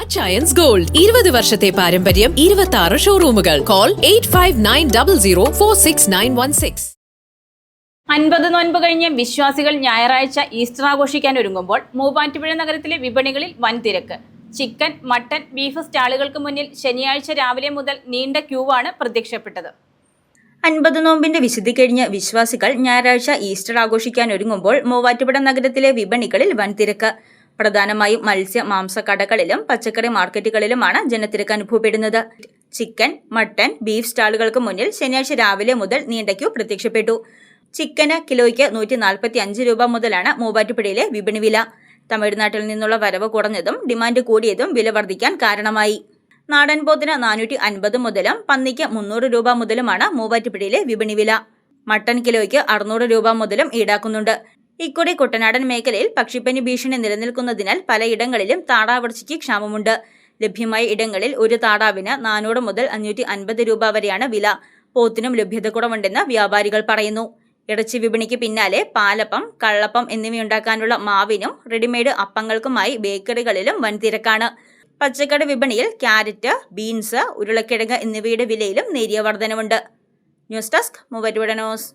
Achayans gold 20 വർഷത്തെ പാരമ്പര്യം 26 ഷോറൂമുകൾ. Call 8590046916. 50 നോൻപ് കഴിഞ്ഞ് വിശ്വാസികൾ ഞായറാഴ്ച ഈസ്റ്റർ ആഘോഷിക്കാൻ ഒരുങ്ങുമ്പോൾ മൂവാറ്റുപുഴ നഗരത്തിലെ വിപണികളിൽ വൻ തിരക്ക്. ചിക്കൻ, മട്ടൻ, ബീഫ് സ്റ്റാളുകൾക്ക് മുന്നിൽ ശനിയാഴ്ച രാവിലെ മുതൽ നീണ്ട ക്യൂവാണ് പ്രത്യക്ഷപ്പെട്ടത്. 50 നോമ്പിന്റെ വിശുദ്ധി കഴിഞ്ഞ് വിശ്വാസികൾ ഞായറാഴ്ച ഈസ്റ്റർ ആഘോഷിക്കാൻ ഒരുങ്ങുമ്പോൾ മൂവാറ്റുപുഴ നഗരത്തിലെ വിപണികളിൽ വൻ തിരക്ക്. പ്രധാനമായും മത്സ്യ മാംസ കടകളിലും പച്ചക്കറി മാർക്കറ്റുകളിലുമാണ് ജനത്തിരക്ക് അനുഭവപ്പെടുന്നത്. ചിക്കൻ, മട്ടൻ, ബീഫ് സ്റ്റാളുകൾക്ക് മുന്നിൽ ശനിയാഴ്ച രാവിലെ മുതൽ നീണ്ട ക്യൂ പ്രത്യക്ഷപ്പെട്ടു. ചിക്കന് കിലോയ്ക്ക് 145 രൂപ മുതലാണ് മൂവാറ്റുപുഴയിലെ വിപണി വില. തമിഴ്നാട്ടിൽ നിന്നുള്ള വരവ് കുറഞ്ഞതും ഡിമാൻഡ് കൂടിയതും വില വർദ്ധിക്കാൻ കാരണമായി. നാടൻ പോത്തിന് 450 മുതലും പന്നിക്ക് 300 രൂപ മുതലുമാണ് മൂവാറ്റുപുഴയിലെ വിപണി വില. മട്ടൻ കിലോയ്ക്ക് 600 രൂപ മുതലും ഈടാക്കുന്നുണ്ട്. ഇക്കുറി കുട്ടനാടൻ മേഖലയിൽ പക്ഷിപ്പനി ഭീഷണി നിലനിൽക്കുന്നതിനാൽ പലയിടങ്ങളിലും താറാവിറച്ചിക്ക് ക്ഷാമമുണ്ട്. ലഭ്യമായ ഇടങ്ങളിൽ ഒരു താറാവിന് 400 മുതൽ 550 രൂപ വരെയാണ് വില. പോത്തിനും ലഭ്യത കുറവുണ്ടെന്ന് വ്യാപാരികൾ പറയുന്നു. ഇറച്ചി വിപണിക്ക് പിന്നാലെ പാലപ്പം, കള്ളപ്പം എന്നിവയുണ്ടാക്കാനുള്ള മാവിനും റെഡിമെയ്ഡ് അപ്പങ്ങൾക്കുമായി ബേക്കറികളിലും വൻ തിരക്കാണ്. പച്ചക്കറി വിപണിയിൽ ക്യാരറ്റ്, ബീൻസ്, ഉരുളക്കിഴങ്ങ് എന്നിവയുടെ വിലയിലും നേരിയ വർധനവുണ്ട്. News desk Muvattupuzha news.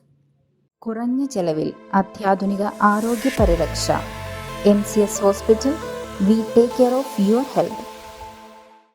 കുറഞ്ഞ ചെലവിൽ അത്യാധുനിക ആരോഗ്യ പരിരക്ഷ. MCS hospital. We take care of your health.